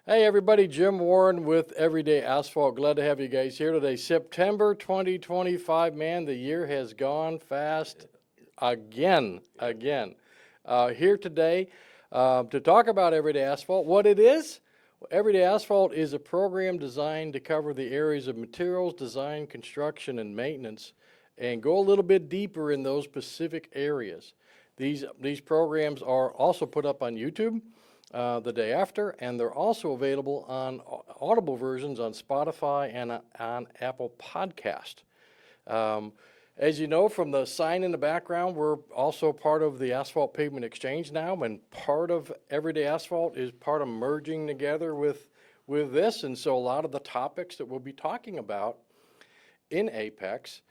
Hey everybody, Jim Warren with Everyday Asphalt. Glad to have you guys here today. September 2025, man, the year has gone fast again. Here today to talk about Everyday Asphalt. What it is? Everyday Asphalt is a program designed to cover the areas of materials, design, construction, and maintenance, and go a little bit deeper in those specific areas. These programs are also put up on YouTube the day after, and they're also available on audible versions on Spotify and on Apple Podcast. As you know from the sign in the background, we're also part of the Asphalt Pavement Exchange now, and part of Everyday Asphalt is part of merging together with this, and so a lot of the topics that we'll be talking about in Apex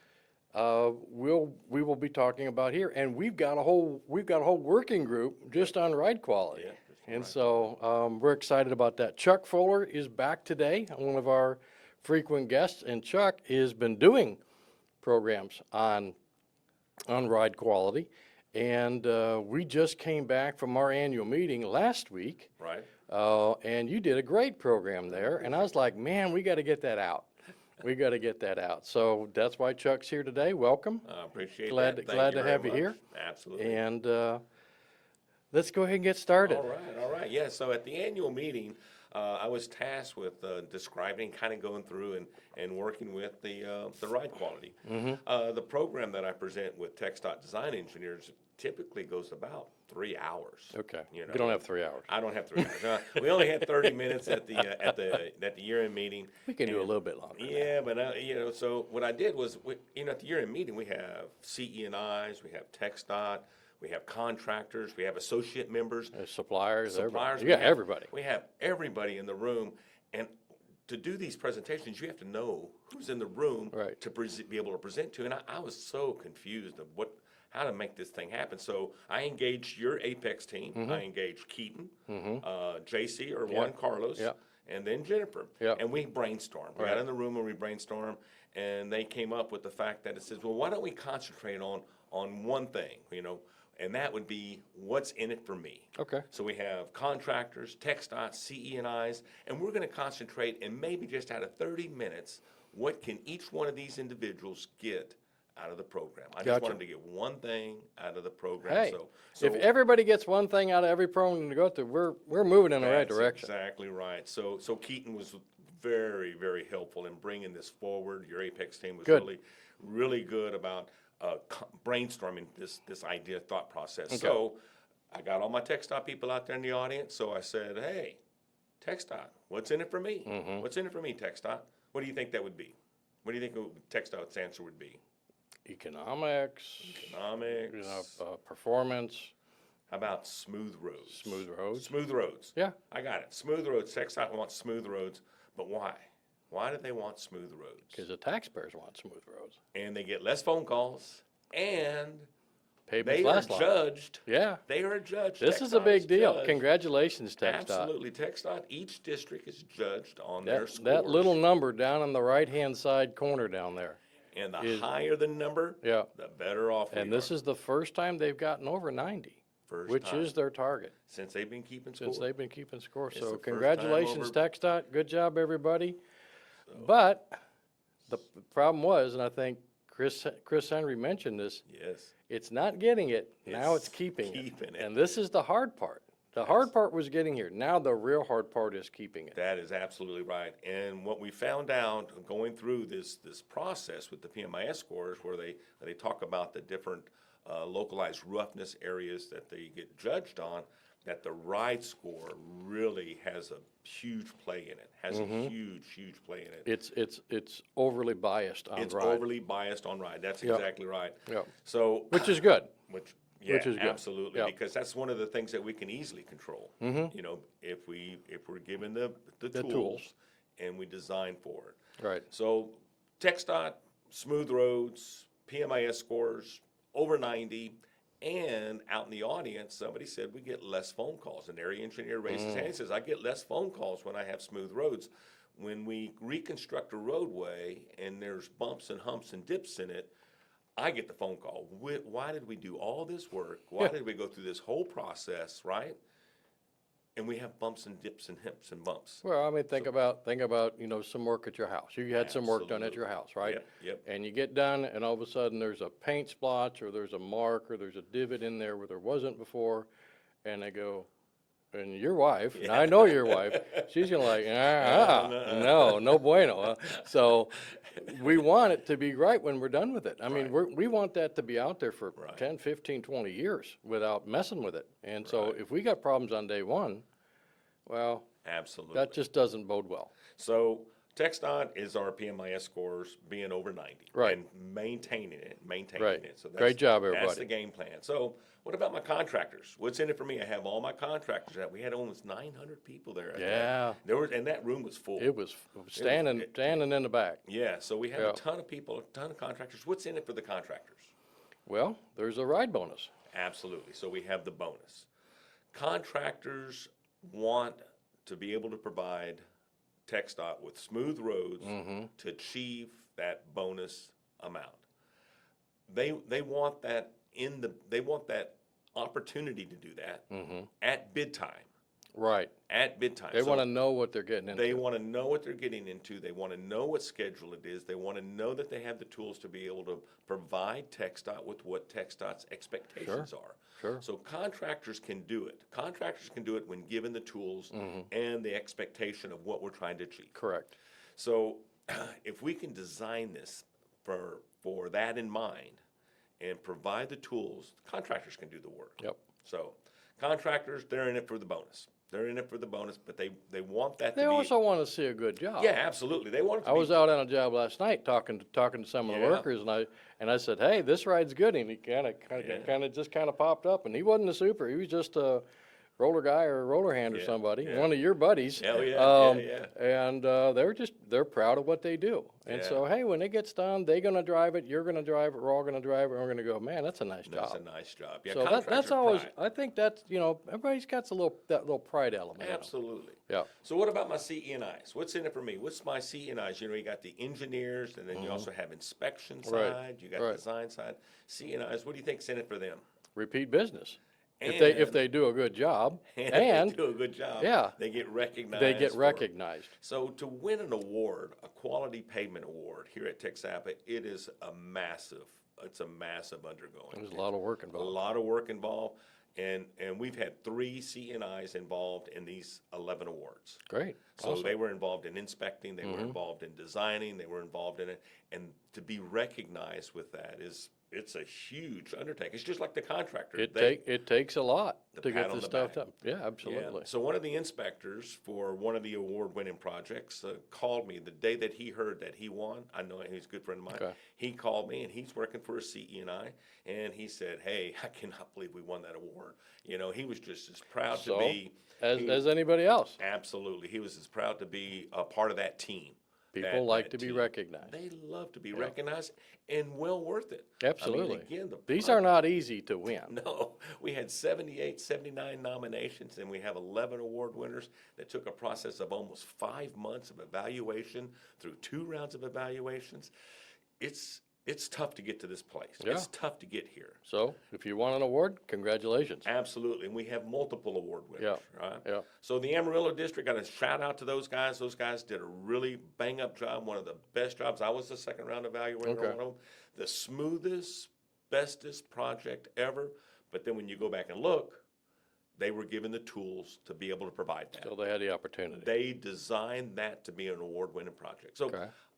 we will be talking about here, and we've got a whole working group just on ride quality. Yeah. And so we're excited about that. Chuck Fuller is back today, one of our frequent guests, and Chuck has been doing programs on ride quality. And we just came back from our annual meeting last week. Right. And you did a great program there. And I was like, man, we got to get that out. We got to get that out. So that's why Chuck's here today. Welcome. I appreciate glad that. Glad to have you here. Absolutely. And let's go ahead and get started. All right. Yeah, so at the annual meeting, I was tasked with describing, kind of going through and working with the ride quality. The program that I present with TxDOT design engineers typically goes about 3 hours. Okay. You don't have 3 hours. I don't have 3 hours. We only had 30 minutes at the year-end meeting. We can do a little bit longer. Yeah, but so what I did was, at the year-end meeting, we have CEIs, we have TxDOT, we have contractors, we have associate members, suppliers, everybody. Yeah, everybody. We have everybody in the room, and to do these presentations, you have to know who's in the room to be able to present to. And I was so confused of how to make this thing happen. So I engaged your Apex team. I engaged Keaton, JC or Juan Carlos, and then Jennifer. And we brainstormed. We got in the room and we brainstormed, and they came up with the fact that it says, well, why don't we concentrate on one thing, and that would be what's in it for me. Okay. So we have contractors, TxDOT, CEIs, and we're going to concentrate, and maybe just out of 30 minutes, what can each one of these individuals get out of the program? I just want them to get one thing out of the program. Hey, so if everybody gets one thing out of every program to go through, we're moving in the right direction. Exactly right. So Keaton was very, very helpful in bringing this forward. Your Apex team was really good about brainstorming this idea, thought process. Okay. So I got all my TxDOT people out there in the audience. So I said, hey, TxDOT, what's in it for me? What's in it for me, TxDOT? What do you think that would be? What do you think TxDOT's answer would be? Economics. Performance. How about smooth roads? Smooth roads. Yeah. I got it. Smooth roads. TxDOT wants smooth roads, but why? Why do they want smooth roads? Because the taxpayers want smooth roads. And they get less phone calls, and they are judged. Yeah. They are judged. This is a big deal. Congratulations, TxDOT. Absolutely. TxDOT, each district is judged on their scores. That little number down on the right-hand side corner down there. And the higher the number, the better off we are. And this is the first time they've gotten over 90. Which is their target. Since they've been keeping score. So congratulations, TxDOT. Good job, everybody. But the problem was, and I think Chris Henry mentioned this, it's not getting it. Now it's keeping it. And this is the hard part. The hard part was getting here. Now the real hard part is keeping it. That is absolutely right. And what we found out going through this process with the PMIS scores, where they talk about the different localized roughness areas that they get judged on, that the ride score really has a huge play in it. Has a huge play in it. It's overly biased on ride. It's overly biased on ride. That's exactly right. Yep. So which is good. Which is good. Absolutely, because that's one of the things that we can easily control. If we're given the tools and we design for it. Right. So TxDOT, smooth roads, PMIS scores over 90. And out in the audience, somebody said we get less phone calls. An area engineer raises his hand and says, I get less phone calls when I have smooth roads. When we reconstruct a roadway and there's bumps and humps and dips in it, I get the phone call. Why did we do all this work? Why did we go through this whole process, right? and we have bumps and dips and hips and bumps. Well, I mean, think about, some work at your house. You had some work done at your house, right? Yep. And you get done, and all of a sudden, there's a paint splotch, or there's a mark, or there's a divot in there where there wasn't before, and they go, and your wife, and I know your wife, she's gonna like, no bueno. So we want it to be right when we're done with it. I mean, we want that to be out there for 10, 15, 20 years without messing with it. And so if we got problems on day one, well, Absolutely. that just doesn't bode well. So TxDOT is our PMIS scores being over 90. Right. And maintaining it. So Great job, That's everybody. the game plan. So what about my contractors? What's in it for me? I have all my contractors out. We had almost 900 people there. Yeah. And that room was full. It was standing in the back. Yeah, so we have a ton of people, a ton of contractors. What's in it for the contractors? Well, there's a ride bonus. Absolutely. So we have the bonus. Contractors want to be able to provide TxDOT with smooth roads to achieve that bonus amount. They want that opportunity to do that at bid time. Right. At bid time. They want to know what they're getting into. They want to know what they're getting into. They want to know what schedule it is. They want to know that they have the tools to be able to provide TxDOT with what TxDOT's expectations are. Sure. So contractors can do it. Contractors can do it when given the tools and the expectation of what we're trying to achieve. Correct. So if we can design this for that in mind and provide the tools, contractors can do the work. Yep. So contractors, they're in it for the bonus. They're in it for the bonus, but they want that to be. They also want to see a good job. Yeah, absolutely. They want it to I be. was out on a job last night talking to some of the workers, and I said, "Hey, this ride's good." And he kind of popped up, and he wasn't a super. He was just a roller guy or a roller hand or somebody, one of your buddies. Hell yeah. And they're proud of what they do. And so, hey, when it gets done, they're gonna drive it, you're gonna drive it, we're all gonna drive it, and we're gonna go, man, that's a nice That's job. a nice job. Yeah, So that's always, I think that's, everybody's got that little pride element. Absolutely. Yeah. So what about my CEIs? What's in it for me? What's my CEIs? You got the engineers, and then you also have inspection side. You got design side. CEIs. What do you think's in it for them? Repeat business. If they do a good job, and they do a good job, they get recognized. They get recognized. So to win an award, a quality pavement award here at TxAPA, it's a massive undergoing. There's a lot of work involved. A lot of work involved, and we've had 3 CNIs involved in these 11 awards. Great. So Awesome. they were involved in inspecting, they were involved in designing, they were involved in it, and to be recognized with that it's a huge undertaking. It's just like the contractor. It takes a lot to pat get on this the stuff back. done. Yeah, absolutely. Yeah. So one of the inspectors for one of the award-winning projects called me the day that he heard that he won. I know he's a good friend of mine. Okay. He called me, and he's working for a CEI, and he said, "Hey, I cannot believe we won that award." He was just as proud to be. As anybody else. Absolutely. He was as proud to be a part of that team. People like to be recognized. They love to be recognized, and well worth it. Absolutely. I mean, again, These are not easy to win. No, we had 78, 79 nominations, and we have 11 award winners that took a process of almost 5 months of evaluation through 2 rounds of evaluations. It's tough to get to this place. Yeah. It's tough to get here. So if you want an award, congratulations. Absolutely, and we have multiple award winners, right? Yeah. So the Amarillo District, got a shout out to those guys. Those guys did a really bang-up job, one of the best jobs. I was the second round evaluator on one of them. The smoothest, bestest project ever, but then when you go back and look, they were given the tools to be able to provide that. So they had the opportunity. They designed that to be an award-winning project. So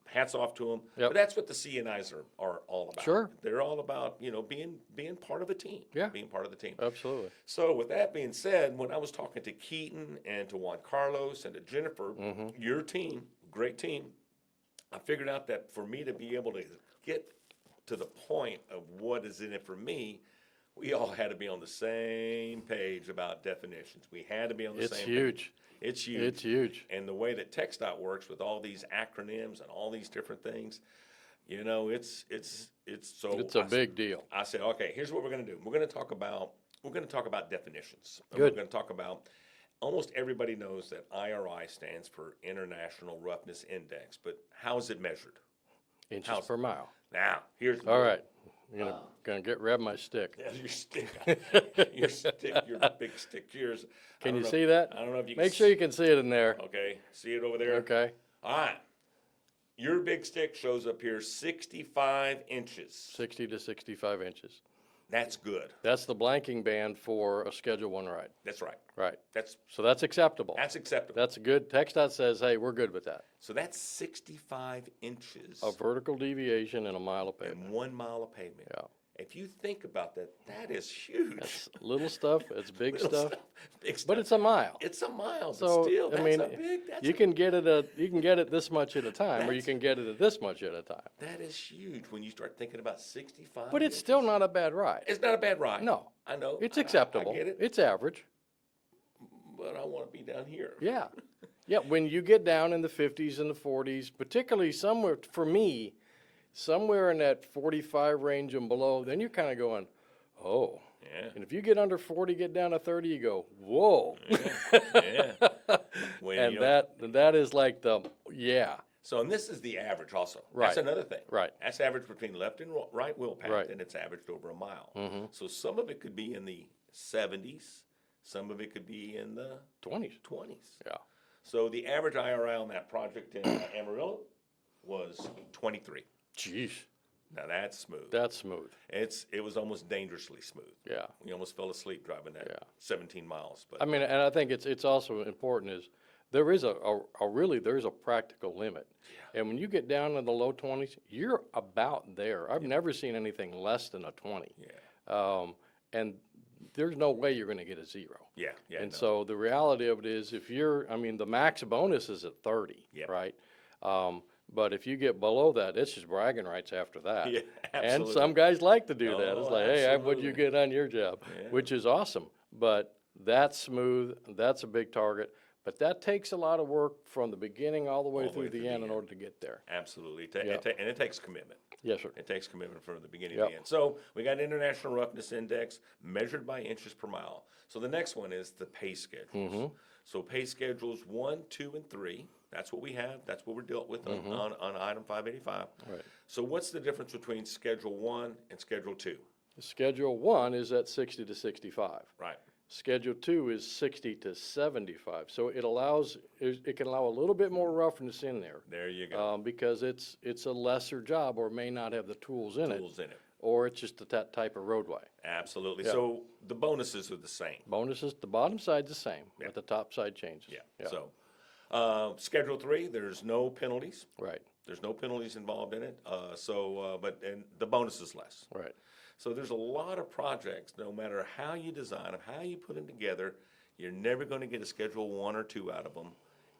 hats off to them. Yep. But that's what the CNIs are all about. Sure. They're all about, being part of a team. Yeah. Being part of the team. Absolutely. So with that being said, when I was talking to Keaton and to Juan Carlos and to Jennifer, your team, great team, I figured out that for me to be able to get to the point of what is in it for me, we all had to be on the same page about definitions. We had to be on the same page. It's huge. It's huge. And the way that TxDOT works with all these acronyms and all these different things, it's a big deal. I said, okay, here's what we're going to do. We're going to talk about definitions. And Good. We're going to talk about, almost everybody knows that IRI stands for International Roughness Index, but how is it measured? Inches per mile. Now, here's the All deal. right. I'm gonna grab my stick. Yeah, your stick, your big stick. Yours. Can you see that? I don't know if you Make can sure you can see it in there. Okay, see it over there? Okay. All right. Your big stick shows up here 65 inches. 60 to 65 inches. That's good. That's the blanking band for a Schedule 1 ride. That's right. Right. That's So that's acceptable. acceptable. That's good. TxDOT says, hey, we're good with that. So that's 65 inches A vertical deviation and a mile of pavement. and 1 mile of pavement. Yeah. If you think about that, that is huge. That's little stuff. It's big Little stuff. Big stuff. But it's a mile. It's a mile, but So, still, I that's mean, a big, that's you can get it this much at a time, or you That's- can get it at this much at a time. that is huge when you start thinking about 65 But it's still not a bad ride. It's not a bad ride. No. I know. It's I acceptable. get it, It's average. but I want to be down here. Yeah. Yeah, when you get down in the 50s and the 40s, particularly somewhere, for me, somewhere in that 45 range and below, then you're kind of going, oh. Yeah. And if you get under 40, get down to 30, you go, whoa. Yeah. When, And you know, that is like the, yeah. So, and this is the average also. Right. That's another thing. Right. That's average between left and right wheel path, Right. and it's averaged over a mile. Mm-hmm. So some of it could be in the 70s, some of it could be in the 20s. 20s. Yeah. So the average IRI on that project in Amarillo was 23. Jeez. Now that's smooth. That's smooth. It was almost dangerously smooth. Yeah. We almost fell asleep driving that Yeah. 17 miles. But I mean, and I think it's also important is there is there's a practical limit. And when you get down in the low 20s, you're about there. I've never seen anything less than a 20. yeah, And there's no way you're going to get a 0. yeah. And no. so the reality of it is the max bonus is at 30, Yeah. right? But if you get below that, it's just bragging rights after that. Yeah, And absolutely. some guys like to do that. It's Oh, like, hey, what'd you absolutely. get on your job? Yeah. Which is awesome. But that's smooth, that's a big target. But that takes a lot of work from the beginning all the way through the end in order to get there. Absolutely. Yeah. And it takes commitment. Yes, sir. It takes commitment from the beginning Yep. to the end. So we got International Roughness Index measured by inches per mile. So the next one is the pay schedules. Mm-hmm. So pay schedules 1, 2, and 3. That's what we have. That's what we're dealt with on item 585. Right. So what's the difference between Schedule 1 and Schedule 2? Schedule 1 is at 60 to 65. Right. Schedule 2 is 60 to 75. So it can allow a little bit more roughness in there. There you go. Because it's a lesser job or may not have the tools in Tools in it. or it's just that type of roadway. Absolutely. Yeah. So the bonuses are the same. Bonuses, the bottom side's the same, Yeah. but the top side changes. Yeah. So Schedule 3, there's no penalties. Right, There's no penalties involved in it. And the bonus is less. right. So there's a lot of projects, no matter how you design them, how you put them together, you're never going to get a Schedule 1 or 2 out of them,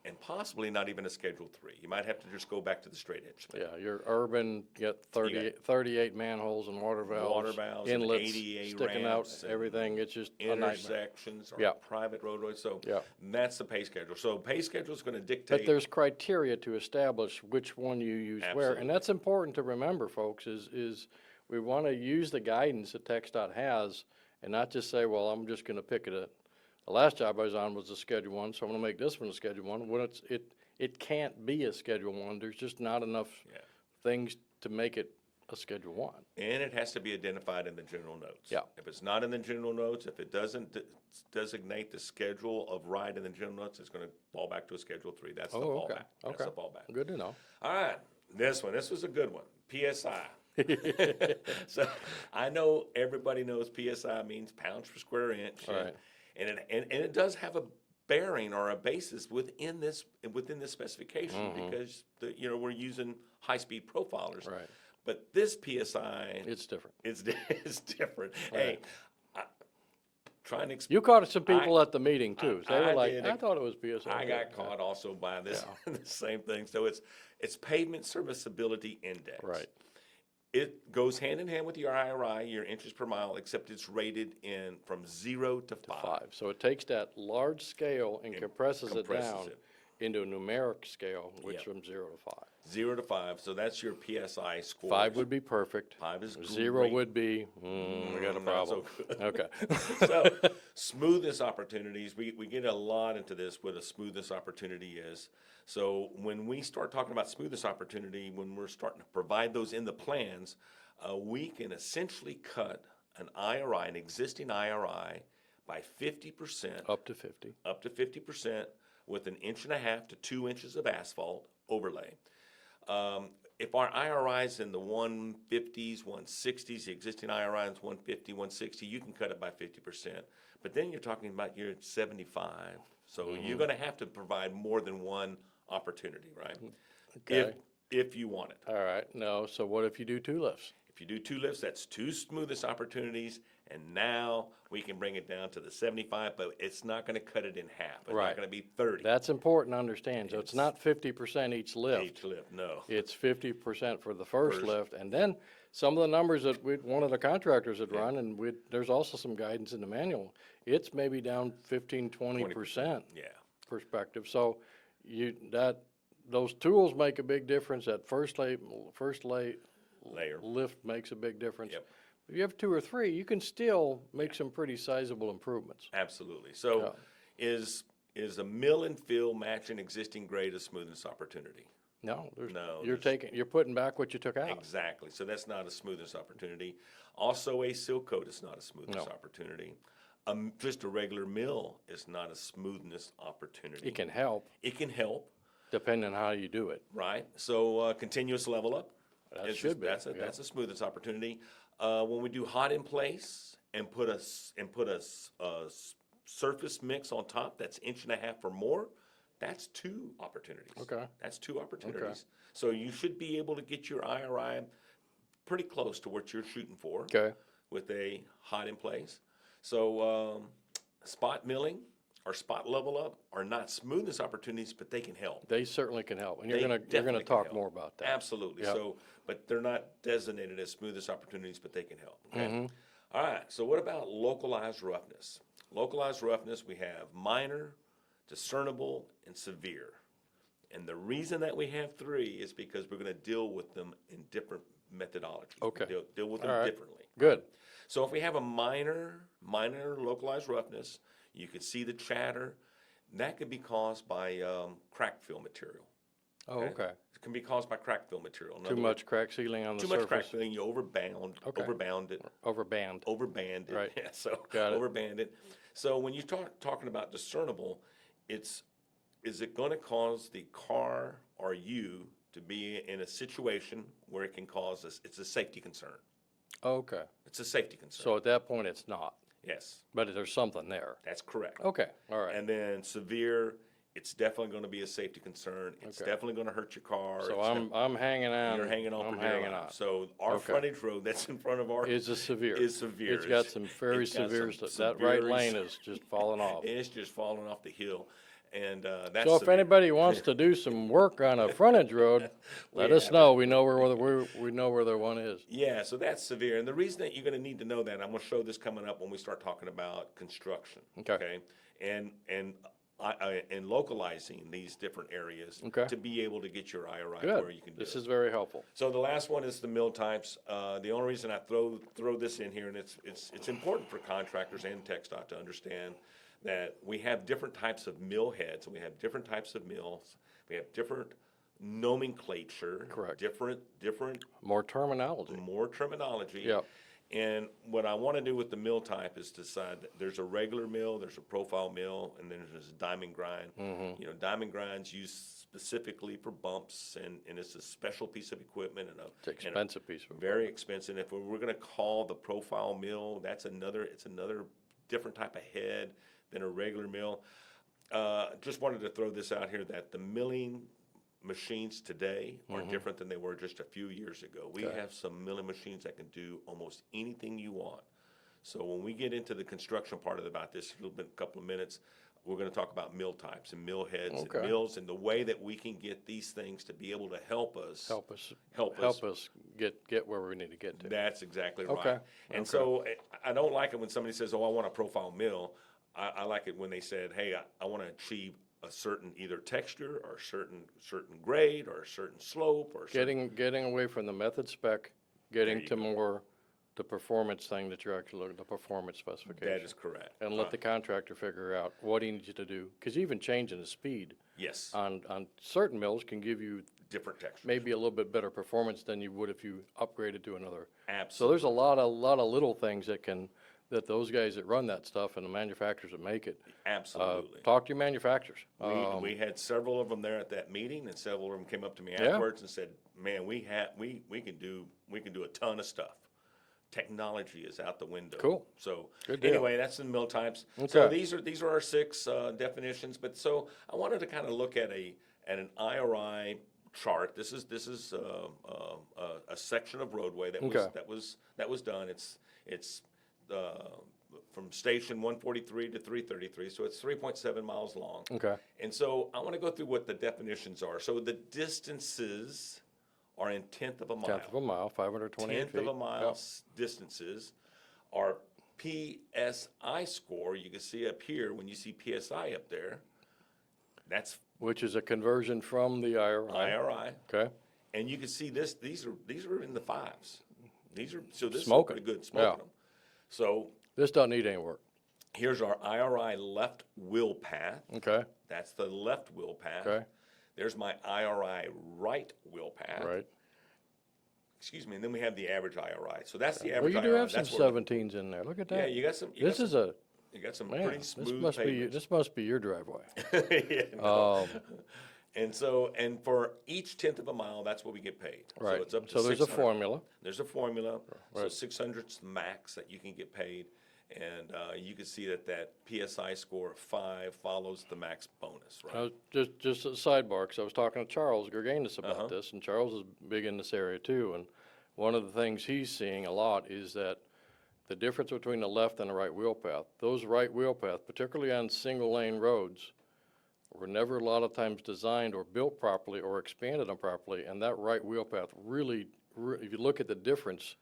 and possibly not even a Schedule 3. You might have to just go back to the straight edge thing. Yeah, your urban, you got 38 manholes and water valves. Valves and Inlets 88 sticking out, ramps and everything. It's just a nightmare. Intersections or Yeah. private roadways. So Yeah. that's the pay schedule. So pay schedule is going to But dictate. there's criteria to establish which one you use where. Absolutely. And that's important to remember, folks, is we want to use the guidance that TxDOT has and not just say, well, I'm just going to pick it. The last job I was on was a Schedule 1, so I'm going to make this one a Schedule 1. When it can't be a Schedule 1. There's just not enough Yeah. things to make it a Schedule 1. And it has to be identified in the general notes. Yeah. If it's not in the general notes, if it doesn't designate the schedule of ride in the general notes, it's going to fall back to a Schedule 3. That's the Oh, okay. fallback. That's Okay. the fallback. Good to know. All right, this was a good one. PSI. So I know everybody knows PSI means pounds per square inch. Right. And it does have a bearing or a basis within this specification because we're using high-speed profilers. Right. But this PSI It's different. it's different. Hey, trying to explain. You caught some people at the meeting too. So they were I like, did. I thought it was PSI. I got caught also by this the same thing. So it's pavement serviceability index. Right. It goes hand in hand with your IRI, your inches per mile, except it's rated in from 0 to 5. 5. So it takes that large scale and compresses it compresses down it. into a numeric scale, which Yep. from 0 to 5. 0 to 5, so that's your PSI score. 5 would be perfect. 5 is 0 great. would be, we got a Not so problem. good. Okay. So, smoothness opportunities, we get a lot into this, what a smoothness opportunity is. So when we start talking about smoothness opportunity, when we're starting to provide those in the plans, we can essentially cut an IRI, an existing IRI, by 50%, Up to 50. up to 50%, with 1.5 to 2 inches of asphalt overlay. If our IRI is in the 150s, 160s, the existing IRI is 150, 160, you can cut it by 50%. But then you're talking about you're at 75. So you're going to have to provide more than one opportunity, right? Okay. If you want it. All right. No. So what if you do 2 lifts? If you do 2 lifts, that's 2 smoothness opportunities, and now we can bring it down to the 75, but it's not going to cut it in half. It's Right. not going to be 30 That's important to understand. So it's not 50% each lift. each lift. No. It's 50% for the first lift, and then some of the numbers that one of the contractors had run, and there's also some guidance in the manual. It's maybe down 15, 20% Yeah. perspective. So those tools make a big difference. That first Layer. lift makes a big difference. Yep. If you have 2 or 3, you can still make some pretty sizable improvements. Absolutely. So is a mill and fill matching existing grade of smoothness opportunity? No, No, you're putting back what you took out. Exactly. So that's not a smoothness opportunity. Also, a seal coat is not a smoothness opportunity. Just a regular mill is not a smoothness opportunity. It can help, It can help, depending on how you do it. right? So continuous level up. That should be. That's a smoothness opportunity. When we do hot in place and put a surface mix on top that's 1.5 or more, that's 2 opportunities. Okay. That's 2 opportunities. So you should be able to get your IRI pretty close to what you're shooting for. Okay. With a hot in place. So spot milling or spot level up are not smoothness opportunities, but they can help. They certainly can help, and you're They gonna definitely can talk help. more about that. Absolutely. Yep. So, but they're not designated as smoothness opportunities, but they can help. Okay. Mm-hmm. All right. So what about localized roughness? Localized roughness, we have minor, discernible, and severe. And the reason that we have 3 is because we're going to deal with them in different methodologies. Okay. Deal with them All right. differently. Good. So if we have a minor localized roughness, you can see the chatter. That could be caused by crack fill material. Oh, okay. It can be caused by crack fill material. In Too other much crack sealing on the words, surface. too much crack filling, you overbound it, Overband. it. Right. Yeah, so Got it. overband it. So when you talking about discernible, is it going to cause the car or you to be in a situation where it can cause us? It's a safety concern. Okay. It's a safety concern. So at that point, it's not, Yes, but there's something there. that's correct. Okay. All right. And then severe, it's definitely going to be a safety concern. It's Okay. definitely going to hurt your car. So It's I'm hanging on. You're hanging on I'm for dear hanging life. on. So our Okay. frontage road that's in front of our Is a severe. is severe. It's got some very it's got severe some stuff. That right severe- lane is just falling off. It's just falling off the hill, and that's. So if severe. anybody wants to do some work on a frontage road, let us know. We know we know where the one is. Yeah, so that's severe, and the reason that you're going to need to know that, I'm going to show this coming up when we start talking about construction. Okay. And localizing these different areas Okay. to be able to get your IRI where you Good. can do This it. is very helpful. So the last one is the mill types. The only reason I throw this in here, and it's important for contractors and TxDOT to understand that we have different types of mill heads, and we have different types of mills. We have different nomenclature. Correct. Different More terminology. more terminology. Yep. And what I want to do with the mill type is decide that there's a regular mill, there's a profile mill, and then there's a diamond grind. Mm-hmm. You know, diamond grind's used specifically for bumps, and it's a special piece of equipment and It's an expensive piece of very expensive. If we're going to call the profile mill, it's another different type of head than a regular mill. Just wanted to throw this out here that the milling machines today are different than they were just a few years ago. We have some milling machines that can do almost anything you want. So when we get into the construction part about this, a couple of minutes, we're going to talk about mill types and mill heads and mills and the way that we can get these things to be able to help us get where we need to get to. That's exactly Okay. right. And so I don't like it when somebody says, "Oh, I want a profile mill." I like it when they said, "Hey, I want to achieve a certain either texture or certain grade or a certain slope or Getting away from the method spec, getting you to go. more the performance thing that you're actually looking, the performance specification. That is correct. And let the contractor figure out what he needs you to do, because even changing the speed Yes, on certain mills can give you different textures. maybe a little bit better performance than you would if you upgraded to another. So Absolutely. there's a lot of little things that those guys that run that stuff and the manufacturers that make it. Absolutely. Talk to your manufacturers. We had several of them there at that meeting, and several of them came up to me afterwards and said, "Man, we can do a ton of stuff. Technology is out the window." Cool. So Good deal. anyway, that's the mill types. So Okay. these are our 6 definitions. But so I wanted to kind of look at an IRI chart. This is a section of roadway that was done. It's from station 143 to 333, so it's 3.7 miles long. Okay. And so I want to go through what the definitions are. So the distances are in tenth of a mile. Tenth of a mile, 528 Tenth feet. of a mile Yep. distances are PSI score. You can see up here, when you see PSI up there, that's Which is a conversion from the IRI. IRI. Okay. And you can see these are in the 5s. This is Smoking. pretty good smoking Yeah. them. So This doesn't need any work. here's our IRI left wheel path. Okay. That's the left wheel path. Okay. There's my IRI right wheel path. Right. Excuse me, and then we have the average IRI. So that's the Well, average you IRI. do have some That's where- 17s in there. Look at that. Yeah, you got some. This is a You got some man. pretty This smooth must be pavements. this must be your driveway. Yeah, no. And for each tenth of a mile, that's what we get paid. Right. So it's up to So there's a 600. formula. There's a formula. So Right. 600's the max that you can get paid, and you can see that PSI score of 5 follows the max bonus, right? Just a sidebar, because I was talking to Charles Gerganis about Uh-huh. this, and Charles is big in this area too. And one of the things he's seeing a lot is that the difference between the left and the right wheel path, those right wheel paths, particularly on single lane roads, were never a lot of times designed or built properly or expanded on properly. And that right wheel path really, if you look at the difference,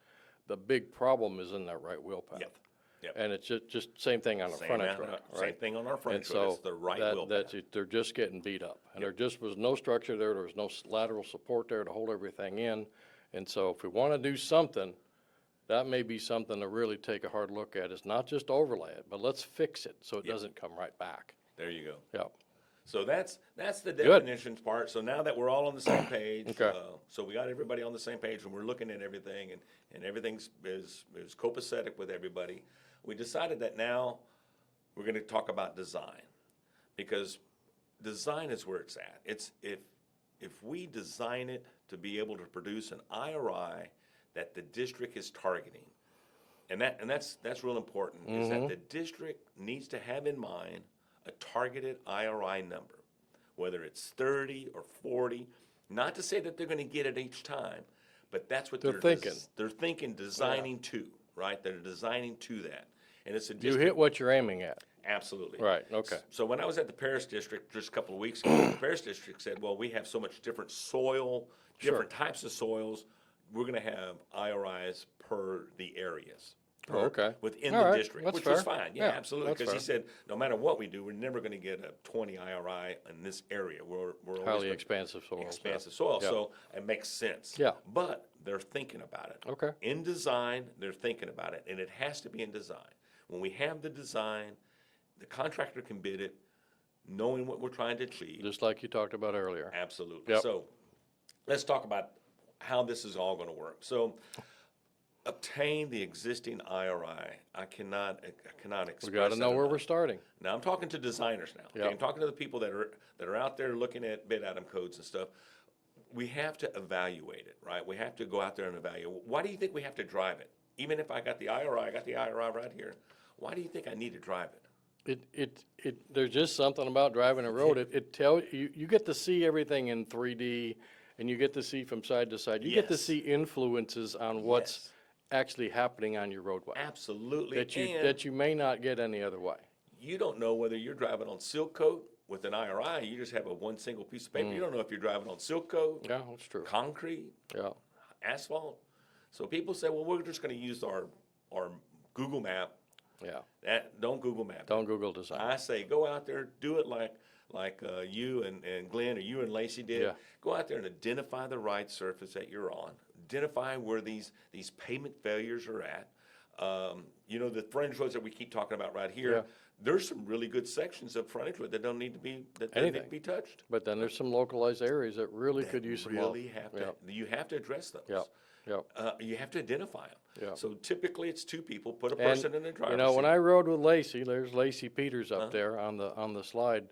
the big problem is in that right wheel path. Yep. Yep. And it's just same thing on the frontage road, right? Same thing on our And frontage road. so It's the right that, wheel that's path. it. They're just getting beat up. And there just was no structure there. There was no lateral support there to hold everything in. And so if we want to do something, that may be something to really take a hard look at. It's not just overlay it, but let's fix it so it doesn't come right back. There you go. Yeah. So that's the definitions part. So now that we're all on the same page, Okay. So we got everybody on the same page, and we're looking at everything, and everything's is copacetic with everybody. We decided that now we're going to talk about design, because design is where it's at. It's if we design it to be able to produce an IRI that the district is targeting, and that's real important, is that the district needs to have in mind a targeted IRI number, whether it's 30 or 40. Not to say that they're going to get it each time, but that's what They're thinking. They're thinking, designing to, right? They're designing to that, and it's a You district. hit what you're aiming at. Absolutely. Right, okay. So when I was at the Paris District just a couple of weeks ago, the Paris District said, well, we have so much different soil, different types of soils, we're going to have IRIs per the areas. Oh, okay. Within All the right, district, that's which was fair. fine. Yeah, Yeah, absolutely. that's Because he fair. said, no matter what we do, we're never going to get a 20 IRI in this area. We're always Highly gonna- expansive soils. yeah. expansive soil. Yeah. So it makes sense. Yeah. But they're thinking about it. Okay. In design, they're thinking about it, and it has to be in design. When we have the design, the contractor can bid it, knowing what we're trying to achieve. Just like you talked about earlier. Absolutely. Yep. So let's talk about how this is all going to work. So obtain the existing IRI. I cannot express. We got to that know where enough. we're starting. Now I'm talking to designers now. Okay? Yep. I'm talking to the people that are out there looking at bid item codes and stuff. We have to evaluate it, right? We have to go out there and evaluate. Why do you think we have to drive it? Even if I got the IRI right here. Why do you think I need to drive it? There's just something about driving a road. It tells you get to see everything in 3D, and you get to see from side to side. You get to Yes. see influences on what's Yes. actually happening on your roadway Absolutely. that you may not get any other way. You don't know whether you're driving on silk coat with an IRI. You just have one single piece of paper. You don't know if you're driving on silk coat, Yeah, that's true. concrete, Yeah, asphalt. So people say, well, we're just going to use our Google map. yeah. Don't Google map. Don't Google design. I say go out there, do it like you and Glenn or you and Lacey did. Yeah. Go out there and identify the right surface that you're on. Identify where these pavement failures are at. You know, the frontage roads that we keep talking about right here, Yeah. there's some really good sections of frontage road that don't need to be, Anything. touched. But then there's some localized areas that really could use some help. Really have to, Yep. you have to address those. Yep. Yep. You have to identify them. Yeah. So typically it's two people, put a And, person in the driver's you know, when seat. I rode with Lacey, there's Lacey Peters up there on the slide.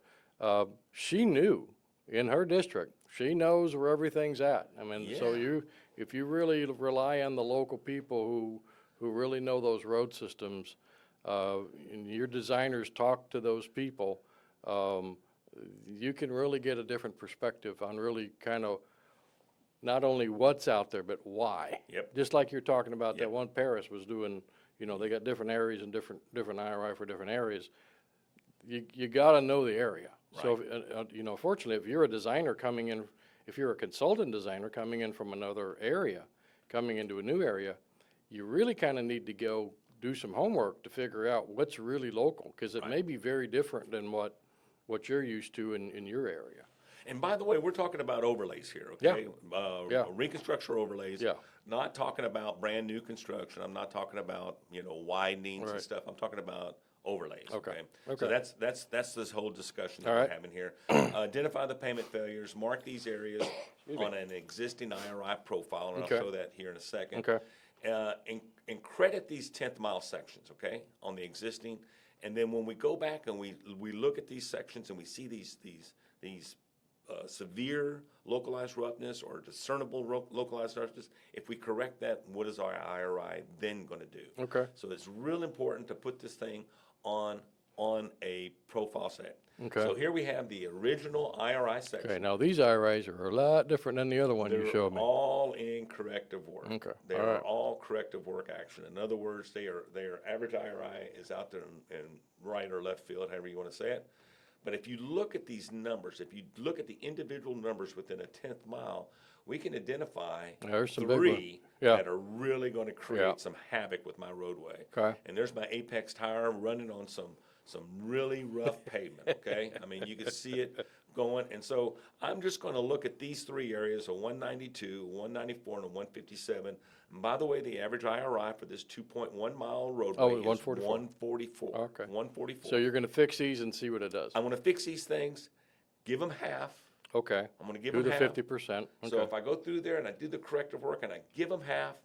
She knew in her district. She knows where everything's at. I mean, so Yeah. if you really rely on the local people who really know those road systems, and your designers talk to those people, you can really get a different perspective on really kind of not only what's out there, but why. Yep. Just like you're talking about, that Yep. one Paris was doing, you know, they got different areas and different IRI for different areas. You gotta know the area. So, if, you know, fortunately, if you're a designer coming in, if you're a consultant designer coming in from another area, coming into a new area, you really kind of need to go do some homework to figure out what's really local, because it may be very different than what you're used to in your area. And by the way, we're talking about overlays here, okay? Yeah. Reconstruction overlays. Yeah. Not talking about brand new construction. I'm not talking about, you know, widenings and Right. stuff. I'm talking about overlays, Okay. So Okay. that's this whole discussion that All we're right. having here. Identify the payment failures, mark these areas on an existing IRI profile, and Okay. I'll show that here in a second. Okay. And credit these 10th mile sections, okay, on the existing. And then when we go back and we look at these sections and we see these severe localized roughness or discernible localized roughness, if we correct that, what is our IRI then going to do? Okay. So it's real important to put this thing on a profile set. Okay. So here we have the original IRI section. Okay, now these IRIs are a lot different than the other one you They're showed me. all in corrective work. Okay, They all are right. all corrective work action. In other words, they are average IRI is out there in right or left field, however you want to say it. But if you look at these numbers, if you look at the individual numbers within a 10th mile, we can identify There's some big ones. three Yeah. that are really going to create Yeah. some havoc with my roadway. Okay. And there's my Apex tire running on some really rough pavement, okay? I mean, you can see it going. And so I'm just going to look at these three areas, a 192, 194, and a 157. And by the way, the average IRI for this 2.1 mile roadway is 144. 144. Okay. 144. So you're gonna fix these and see what it does. I'm going to fix these things, give them half. Okay. I'm going to give Do them the half. 50%. So Okay. if I go through there and I do the corrective work and I give them half,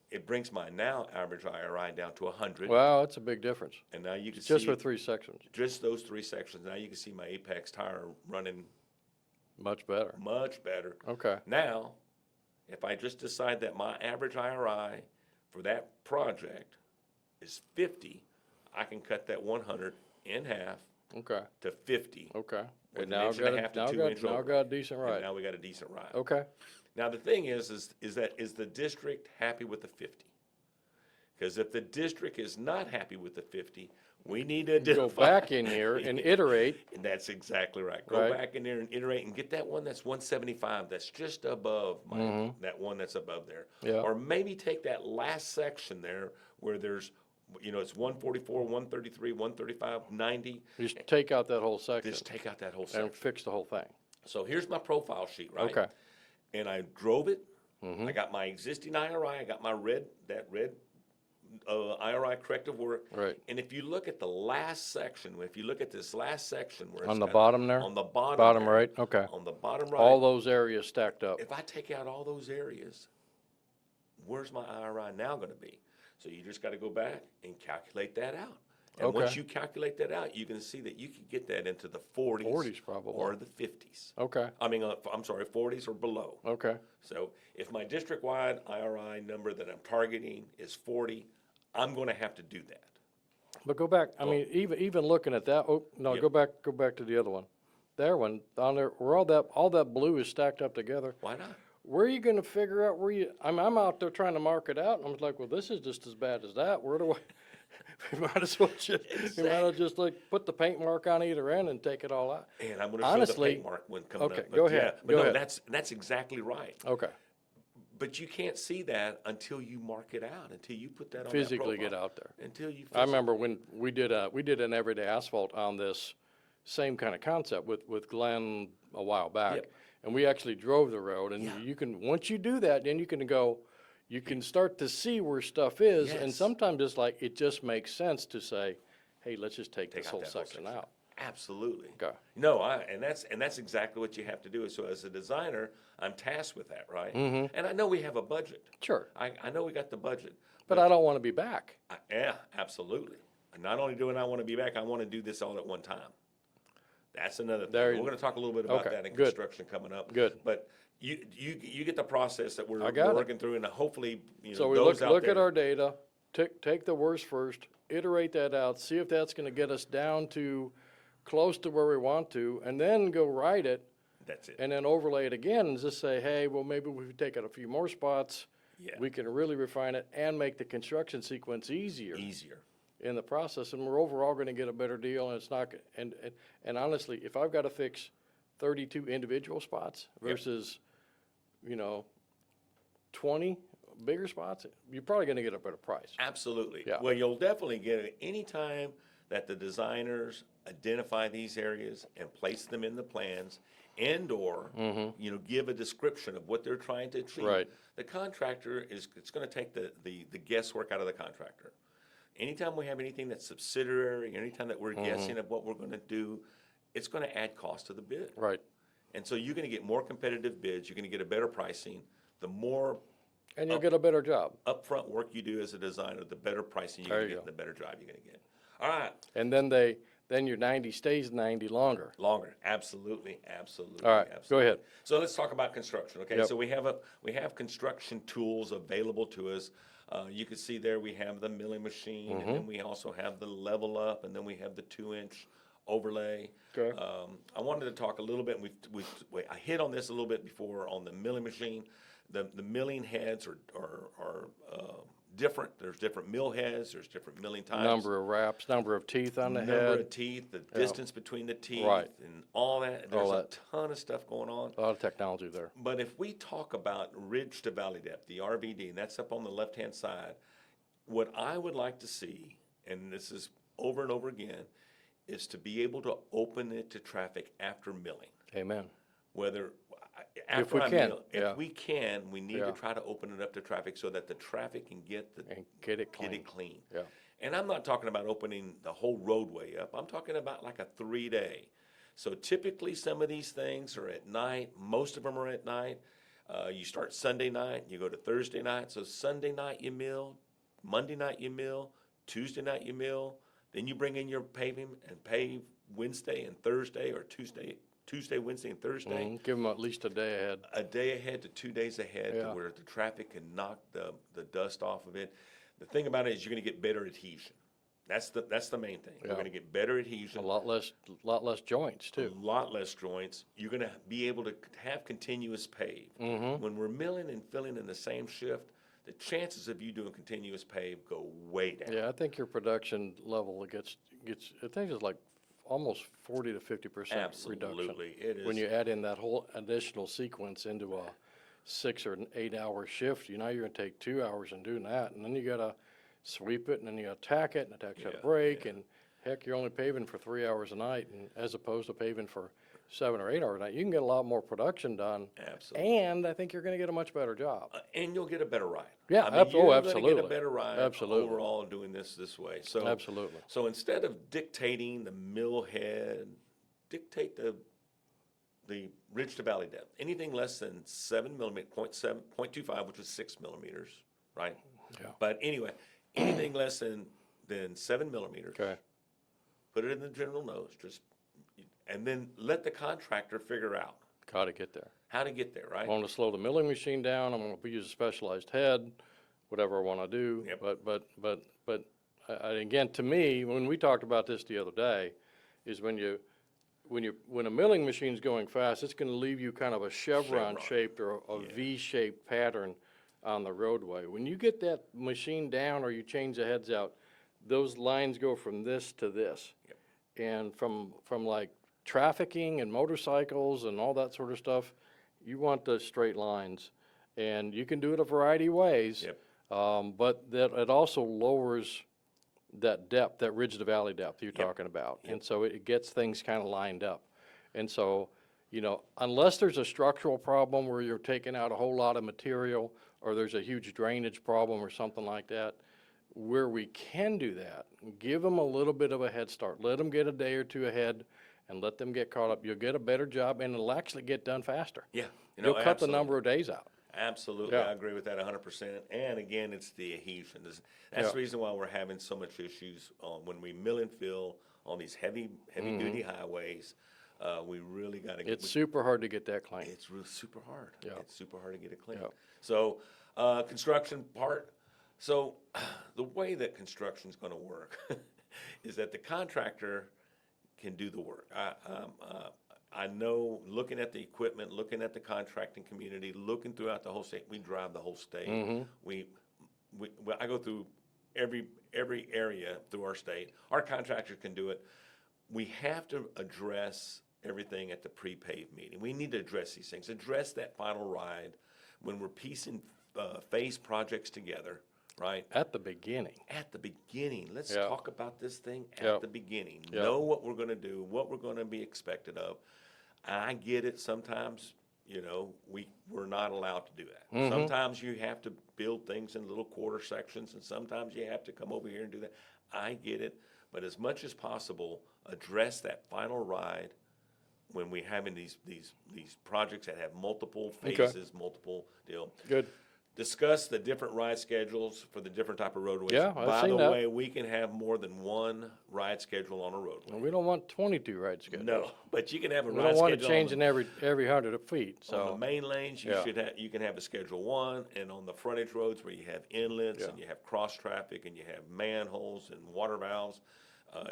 it brings my now average IRI down to 100. Wow, that's a big difference. And now you can Just see for 3 sections. just those three sections. Now you can see my Apex tire running Much better. much better. Okay. Now, if I just decide that my average IRI for that project is 50, I can cut that 100 in half Okay. to 50. Okay. With And an now inch and a got half a, to now 2 got, inch now overlay. got a decent And ride. now we got a decent ride. Okay. Now the thing is the district happy with the 50? Because if the district is not happy with the 50, we need to Go identify. back in here and iterate. And that's exactly right. Go Right. back in there and iterate and get that one that's 175, that's just above that one that's above there. Yeah. Or maybe take that last section there where there's, you know, it's 144, 133, 135, 90. Just take out that whole section Just take out that whole section. and fix the whole thing. So here's my profile sheet, right? Okay. And I drove it. I got my existing IRI. I got my red IRI corrective work. Right. And if you look at the last section, if you look at this last section where On it's the got- bottom there? on the bottom, Bottom there, right? Okay. on the bottom right, All those areas stacked up. if I take out all those areas, where's my IRI now going to be? So you just got to go back and calculate that out. And once Okay. you calculate that out, you can see that you can get that into the 40s, 40s probably. or the 50s. Okay. I mean, I'm sorry, 40s or below. Okay. So if my district-wide IRI number that I'm targeting is 40, I'm going to have to do that. But go back, I mean, even looking at that, oh, no, Yep. go back to the other one. There one, on there, where all that blue is stacked up together. Why not? Where are you gonna figure out where you, I'm out there trying to mark it out, and I'm like, well, this is just as bad as that. Where do I, we might as well just like put the paint mark on either end and take it all out. And I'm going to show the Honestly, paint mark when coming okay, up. go But ahead, But go no, ahead. that's exactly right. Okay, But you can't see that until you mark it out, until you put that on physically that get profile. out there. Until you I remember when we did an everyday asphalt on this same kind of concept with Glenn a while back. Yep. And we actually drove the road, and Yeah. you can, once you do that, then you can go, you can start to see where stuff is, and Yes. sometimes it's like, it just makes sense to say, hey, let's just take this out whole that whole section section. out. Absolutely. Okay. No, and that's exactly what you have to do. So as a designer, I'm tasked with that, right? Mm-hmm. And I know we have a budget. Sure, I know we got the budget. but I don't want to be back. Yeah, absolutely. And not only do I want to be back, I want to do this all at one time. That's another thing. There- We're going to talk a little bit about Okay, that in good. construction coming up. Good. But you get the process that we're I got it. working through, and hopefully, So we those out look there. at our data, take the worst first, iterate that out, see if that's gonna get us down to close to where we want to, and then go write it, That's it. and then overlay it again, and just say, hey, well, maybe if we take out a few more spots, Yeah. we can really refine it and make the construction sequence easier Easier. in the process, and we're overall gonna get a better deal, and it's not, and honestly, if I've gotta fix 32 individual spots Yep. versus, 20 bigger spots, you're probably gonna get a better price. Absolutely. Yeah. Well, you'll definitely get it anytime that the designers identify these areas and place them in the plans and/or, give a description of what they're trying to achieve. Right. The contractor it's going to take the guesswork out of the contractor. Anytime we have anything that's subsidiary, anytime that we're guessing of what we're going to do, it's going to add cost to the bid. Right. And so you're going to get more competitive bids. You're going to get a better pricing. The more And you'll get a better job. upfront work you do as a designer, the better pricing you're There going to you get, go. the better job you're going to get. All right. And then your 90 stays 90 longer. Longer. Absolutely. Absolutely. All right, go absolutely. ahead. So let's talk about construction. Okay. Yep. So we have construction tools available to us. You can see there we have the milling machine, and then we also have the level up, and then we have the 2-inch overlay. Okay. I wanted to talk a little bit. I hit on this a little bit before on the milling machine. The milling heads are different. There's different mill heads. There's different milling types. Number of wraps, number of teeth on the Number head, of teeth, the distance between the teeth, Right. and all that. There's All a that. ton of stuff going on. a lot of technology there. But if we talk about ridge to valley depth, the RVD, and that's up on the left-hand side, what I would like to see, and this is over and over again, is to be able to open it to traffic after milling. Amen. Whether after we I can, mill, yeah. if we can, we need Yeah. to try to open it up to traffic so that the traffic can get And get it clean. clean. Yeah. And I'm not talking about opening the whole roadway up. I'm talking about like a 3-day. So typically, some of these things are at night. Most of them are at night. You start Sunday night, you go to Thursday night. So Sunday night you mill, Monday night you mill, Tuesday night you mill. Then you bring in your paving and pave Wednesday and Thursday, or Tuesday, Wednesday, and Thursday. Give them at least a day ahead. A day ahead to 2 days ahead, Yeah. to where the traffic can knock the dust off of it. The thing about it is you're going to get better adhesion. That's the main thing. You're Yeah. going to get better adhesion. A lot less joints A too. lot less joints. You're going to be able to have continuous pave. When we're milling and filling in the same shift, the chances of you doing continuous pave go way down. Yeah, I think your production level gets, I think it's like almost 40 to 50% reduction. Absolutely, it is. When you add in that whole additional sequence into a 6 or 8 hour shift, you're gonna take 2 hours in doing that, and then you gotta sweep it, and then you gotta tack it, and the tack's gotta break, and heck, you're only paving for 3 hours a night, and as opposed to paving for 7 or 8 hours a night. You can get a lot more production done. Absolutely. And I think you're gonna get a much better job. And you'll get a better ride. Yeah, I mean, oh, you're gonna absolutely. get a better ride Absolutely. overall doing this way. So Absolutely. So instead of dictating the mill head, dictate the ridge to valley depth. Anything less than 7 millimeter, 0.25, which is 6 millimeters, right? Yeah. But anyway, anything less than 7 millimeters, Okay. put it in the general nose, and then let the contractor figure out Gotta get there. how to get there, right? I want to slow the milling machine down. I'm going to use a specialized head, whatever I want to do. Yep. But again, to me, when we talked about this the other day, is when a milling machine's going fast, it's going to leave you kind of a chevron shaped or a V-shaped pattern on the roadway. When you get that machine down or you change the heads out, those lines go from this to this. Yep. And from like trafficking and motorcycles and all that sort of stuff, you want the straight lines. And you can do it a variety of ways. Yep. But that it also lowers that depth, that ridge to valley depth you're talking about. And so it gets things kind of lined up. And so, you know, unless there's a structural problem where you're taking out a whole lot of material, or there's a huge drainage problem or something like that, where we can do that, give them a little bit of a head start. Let them get a day or two ahead and let them get caught up. You'll get a better job, and it'll actually get done faster. Yeah. You'll cut the number of days out. Absolutely, Yeah. I agree with that 100%. And again, it's the adhesion. That's the reason why we're having so much issues when we mill and fill on these heavy duty highways. We really got to get. It's super hard to get that clean. It's really super hard. Yeah. It's super hard to get it clean. Yeah. So, construction part. So, the way that construction's going to work is that the contractor can do the work. I know, looking at the equipment, looking at the contracting community, looking throughout the whole state, we drive the whole state. I go through every area through our state. Our contractors can do it. We have to address everything at the pre-pave meeting. We need to address these things, address that final ride when we're piecing phase projects together, right? At the beginning. At the beginning. Let's Yeah. talk about this thing at Yeah. the beginning. Yeah. Know what we're going to do, what we're going to be expected of. I get it. Sometimes, you know, we're not allowed to do that. Sometimes you have to build things in little quarter sections, and sometimes you have to come over here and do that. I get it. But as much as possible, address that final ride when we're having these projects that have multiple phases, multiple deal. Good. Discuss the different ride schedules for the different type of roadways. Yeah, I've By seen the that. way, we can have more than one ride schedule on a roadway. And we don't want 22 ride schedules. No, but you can have a We ride don't want it schedule changing every 100 feet, on the so. main lanes. You Yeah. you can have a schedule 1, and on the frontage roads where you have inlets Yeah. and you have cross traffic and you have manholes and water valves,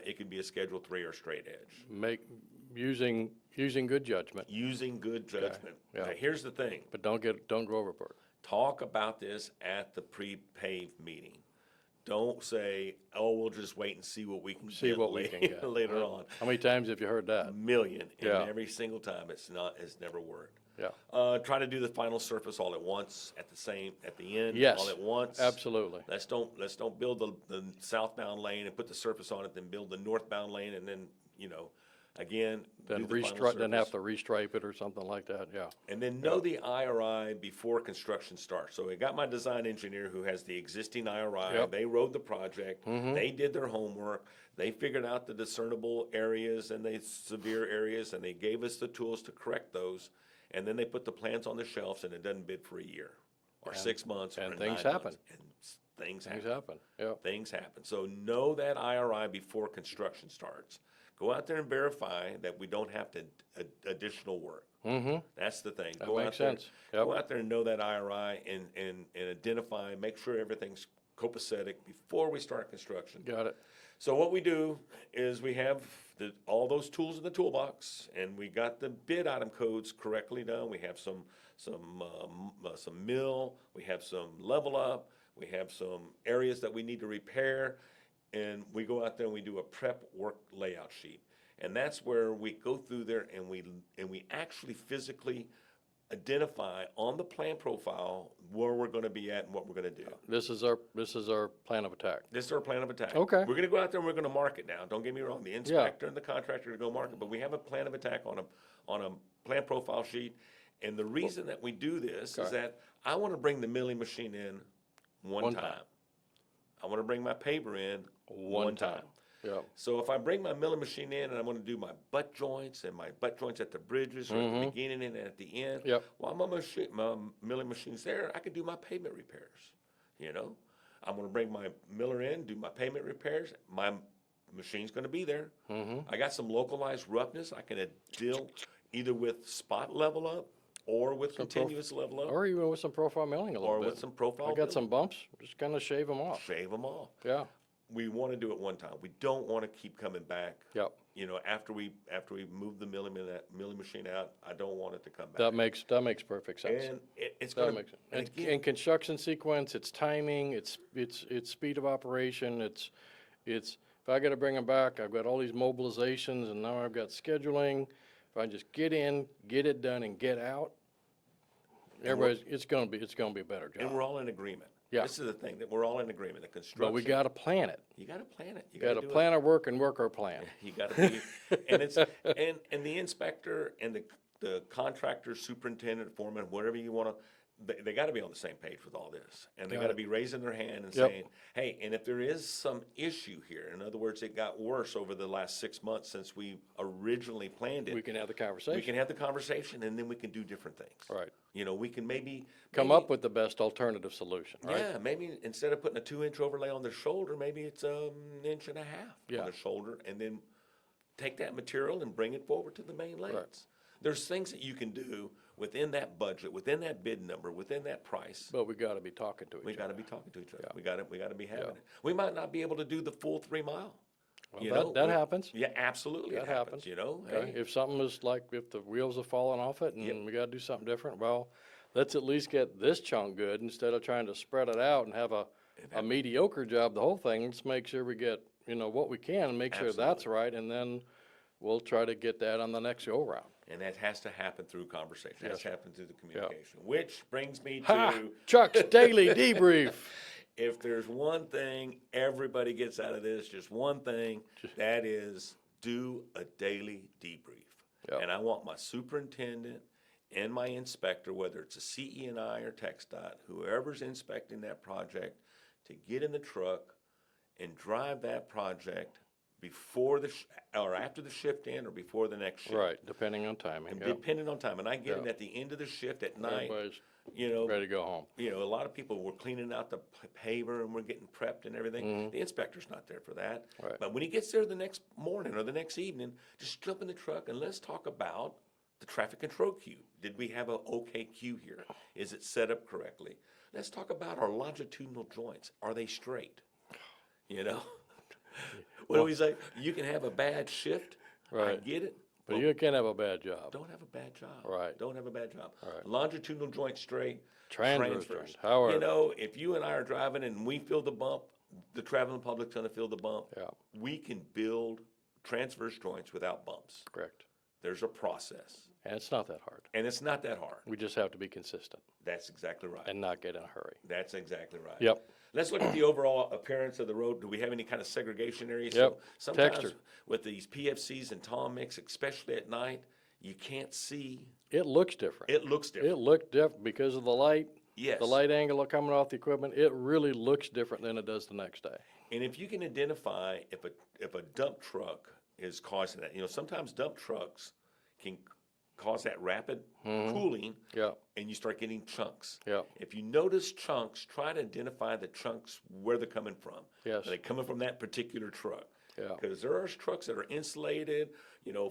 it could be a schedule 3 or straight edge. Using good judgment, Using good judgment. Yeah. Now, here's the thing. but don't go overboard. Talk about this at the pre-pave meeting. Don't say, "Oh, we'll just wait and see what we can See get what we can get. later on." How many times have you heard that? A million, Yeah. and every single time it's never worked. Yeah. Try to do the final surface all at once, at the end, Yes. all at once. Absolutely. Let's don't build the southbound lane and put the surface on it, then build the northbound lane, and then, you know, again, Then do the final then have surface. to restripe it or something like that, yeah. And then know the IRI before construction starts. So I got my design engineer who has the existing IRI. Yep. They rode the project. They did their homework. They figured out the discernible areas and the severe areas, and they gave us the tools to correct those. And then they put the plans on the shelves, and it doesn't bid for a year or 6 months or and 9 things months. happen. And things Things happen. happen, yeah. Things happen. So know that IRI before construction starts. Go out there and verify that we don't have to additional work. That's the thing. That Go makes out there, sense. Yep. Go out there and know that IRI and identify, make sure everything's copacetic before we start construction. Got it. So what we do is we have all those tools in the toolbox, and we got the bid item codes correctly done. We have some mill, we have some level up, we have some areas that we need to repair, and we go out there and we do a prep work layout sheet. And that's where we go through there and we actually physically identify on the plan profile where we're going to be at and what we're going to do. This is our plan of attack. This is our plan of attack. Okay. We're going to go out there and we're going to mark it now. Don't get me wrong. The inspector and the contractor are going to go mark it, but we have a plan of attack on a plan profile sheet. And the reason that we do this is that I want to bring the milling machine in one time. I want to bring my paver in one time. Yeah. So if I bring my milling machine in and I'm going to do my butt joints and my butt joints at the bridges or at the beginning and at the end, Yep. while my milling machine's there, I can do my pavement repairs. You know, I'm going to bring my miller in, do my pavement repairs. My machine's going to be there. I got some localized roughness. I can deal either with spot level up or with continuous level up Or even with some profile milling a little or bit. with some profile. I got building. some bumps, just kind of shave them off. Shave them off. Yeah. We want to do it one time. We don't want to keep coming back. Yep. You know, after we move the milling machine out, I don't want it to come back. That makes perfect sense. And it's That going makes to. sense. And construction sequence, it's timing, it's speed of operation, it's if I got to bring them back, I've got all these mobilizations, and now I've got scheduling. If I just get in, get it done, and get out, it's going to be a better And job. we're all in agreement. Yeah. This is the thing that we're all in agreement, that construction. But we got to plan it. You gotta plan it. You Got to gotta do plan our work and work our plan. You gotta be, and it's, and the inspector and the contractor, superintendent, foreman, whatever you wanna, they gotta be on the same page with all this. And they Got gotta it. be raising their hand and Yep. saying, hey, and if there is some issue here, in other words, it got worse over the last 6 months since we originally planned it. We can have the We conversation. can have the conversation, and then we can do different things. Right. You know, we can maybe. Come up with the best alternative solution, right? Yeah, maybe instead of putting a 2-inch overlay on their shoulder, maybe it's an inch and a half Yeah. on their shoulder, and then take that material and bring it forward to the main lanes. There's things that you can do within that budget, within that bid number, within that price. But we got to be talking to each We other. got to be talking to each other. Yeah. We got to be having Yeah. it. We might not be able to do the full 3 mile. Well, that happens. Yeah, absolutely. That it happens. You know, Okay? hey, If something is like, if the wheels have fallen off it and we got to do something different, well, let's at least get this chunk good instead of trying to spread it out and have a mediocre job, the whole thing. Let's make sure we get, what we can and make sure that's right. And then we'll try to get that on the next go round. and that has to happen through conversation. It has to happen through the communication. Yeah. Which brings me Ha! to Chuck's Daily Debrief. if there's one thing everybody gets out of this, just one thing, that is do a daily debrief. Yep. And I want my superintendent and my inspector, whether it's a CEI or TxDOT, whoever's inspecting that project, to get in the truck and drive that project before or after the shift end or before the next shift. Right, depending on timing. And Yep. depending on time. And I get it Yeah. at the end of the shift at night, Everybody's ready ready to go home. a lot of people were cleaning out the paver and we're getting prepped and everything. The inspector's not there for that. Right. But when he gets there the next morning or the next evening, just jump in the truck and let's talk about the traffic control queue. Did we have a okay queue here? Is it set up correctly? Let's talk about our longitudinal joints. Are they straight? What do we say? You can have a bad shift. I Right. get it. But you can't have a bad job. Don't have a bad job. Right. Don't have a bad job. Right. Longitudinal joint straight. Transverse Transverse. joint, however. If you and I are driving and we feel the bump, the traveling public's gonna feel the bump. Yeah, We can build transverse joints without bumps. correct. There's a process. And it's not that hard. And it's not that hard. We just have to be consistent That's exactly right. and not get in a hurry. That's exactly right. Yep. Let's look at the overall appearance of the road. Do we have any kind of segregation areas? Yep. So sometimes Texture. with these PFCs and Tom mix, especially at night, you can't see. It looks different. It looks different. It looked different because of the light. Yes. The light angle coming off the equipment, it really looks different than it does the next day. And if you can identify if a dump truck is causing that, sometimes dump trucks can cause that rapid cooling, Yeah, and you start getting chunks. yeah, If you notice chunks, try to identify the chunks where they're coming from. yes, Are they coming from that particular truck? yeah. Because there are trucks that are insulated,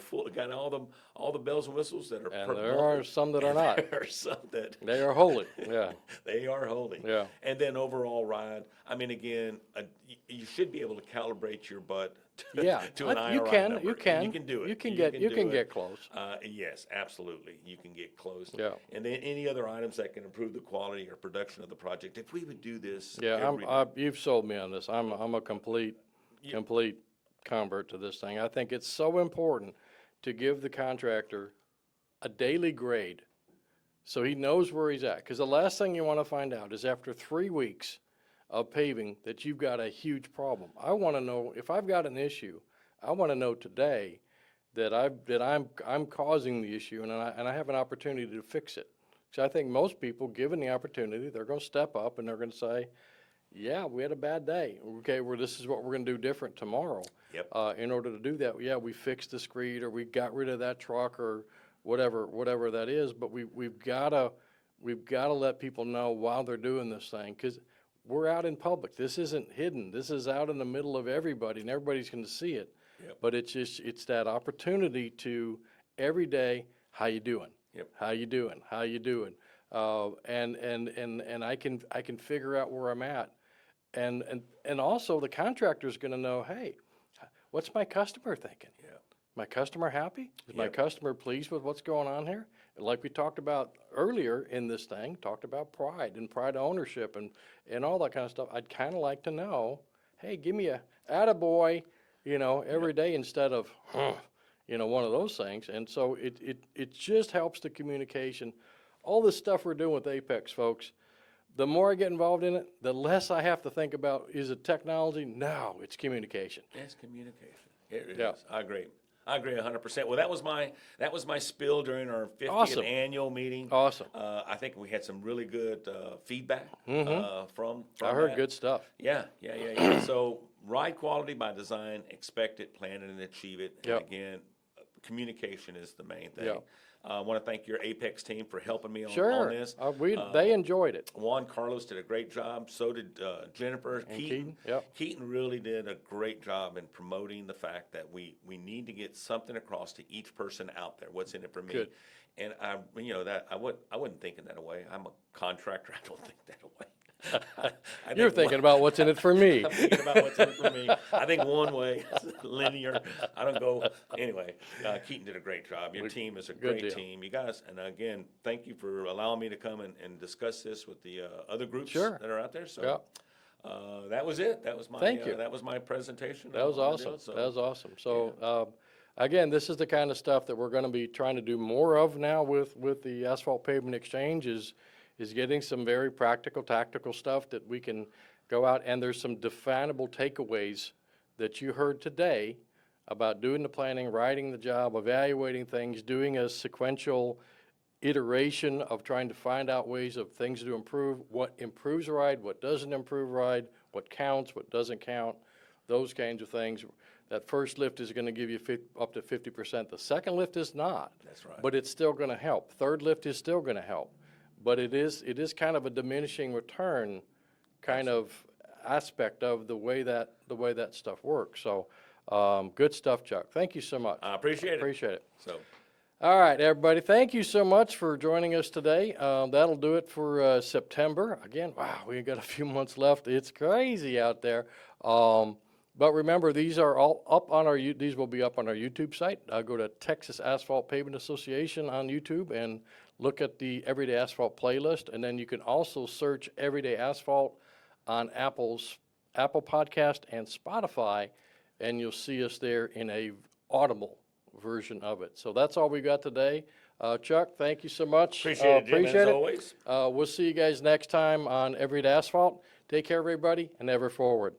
full, got all the bells and whistles that are. And there are some that are not. There are some that They are holy, yeah, they are holding. yeah. And then overall ride, again, you should be able to calibrate your butt to, Yeah, to an IRI you can, number. you can. You can do it. You can do it. get close. Yes, absolutely. You can get close. Yeah. And then any other items that can improve the quality or production of the project. If we would do this. Yeah, every you've sold me on this. I'm a complete convert to this thing. I think it's so important to give the contractor a daily grade so he knows where he's at. Because the last thing you want to find out is after 3 weeks of paving that you've got a huge problem. I want to know, if I've got an issue, I want to know today that I'm causing the issue and I have an opportunity to fix it. So I think most people, given the opportunity, they're going to step up and they're going to say, yeah, we had a bad day. Okay, well, this is what we're going to do different tomorrow. Yep. In order to do that, yeah, we fixed the screed or we got rid of that truck or whatever that is. But we've got to let people know while they're doing this thing, because we're out in public. This isn't hidden. This is out in the middle of everybody, and everybody's going to see it. Yep. But it's that opportunity to every day, how you doing? Yep. How you doing? How you doing? And I can figure out where I'm at. And also the contractor's going to know, hey, what's my customer thinking? Yeah. My customer happy? Is my Yep. customer pleased with what's going on here? Like we talked about earlier in this thing, talked about pride and pride of ownership and all that kind of stuff. I'd kind of like to know, hey, give me a attaboy, every day instead of, one of those things. And so it just helps the communication. All this stuff we're doing with Apex, folks, the more I get involved in it, the less I have to think about, is it technology? No, it's communication. It's communication. It is. Yeah. I agree. I agree 100%. Well, that was my spiel during our 50th Awesome. annual meeting. Awesome. I think we had some really good feedback from I heard that. good stuff. Yeah. So ride quality by design, expect it, plan it, and achieve it. Yep. And again, communication is the main thing. Yep. I want to thank your Apex team for helping me on Sure. this. They enjoyed it. Juan Carlos did a great job. So did Jennifer. Keaton, yep. Keaton really did a great job in promoting the fact that we need to get something across to each person out there. What's in it for me? Good. And I wasn't thinking that away. I'm a contractor. I don't think that away. You're thinking about what's in it for me. I'm thinking about what's in it for me. I think one way, linear. I don't go anyway. Keaton did a great job. Your team is a great deal. team. You guys, and again, thank you for allowing me to come and discuss this with the other groups Sure. that are out there. So Yeah. that was it. That was my Thank you. That was my presentation. That was awesome. That was awesome. So, again, this is the kind of stuff that we're going to be trying to do more of now with the Asphalt Pavement Exchange is getting some very practical, tactical stuff that we can go out, and there's some definable takeaways that you heard today about doing the planning, writing the job, evaluating things, doing a sequential iteration of trying to find out ways of things to improve, what improves a ride, what doesn't improve a ride, what counts, what doesn't count, those kinds of things. That first lift is going to give you up to 50%. The second lift is not. That's right. But it's still going to help. Third lift is still going to help. But it is kind of a diminishing return kind of aspect of the way that stuff works. So good stuff, Chuck. Thank you so much. I appreciate it. Appreciate it. So. All right, everybody. Thank you so much for joining us today. That'll do it for September. Again, wow, we got a few months left. It's crazy out there. But remember, these are all up on these will be up on our YouTube site. Go to Texas Asphalt Pavement Association on YouTube and look at the Everyday Asphalt playlist. And then you can also search Everyday Asphalt on Apple Podcast and Spotify, and you'll see us there in a audible version of it. So that's all we got today. Chuck, thank you so much. Appreciate it, Jim, as always. We'll see you guys next time on Everyday Asphalt. Take care, everybody, and ever forward.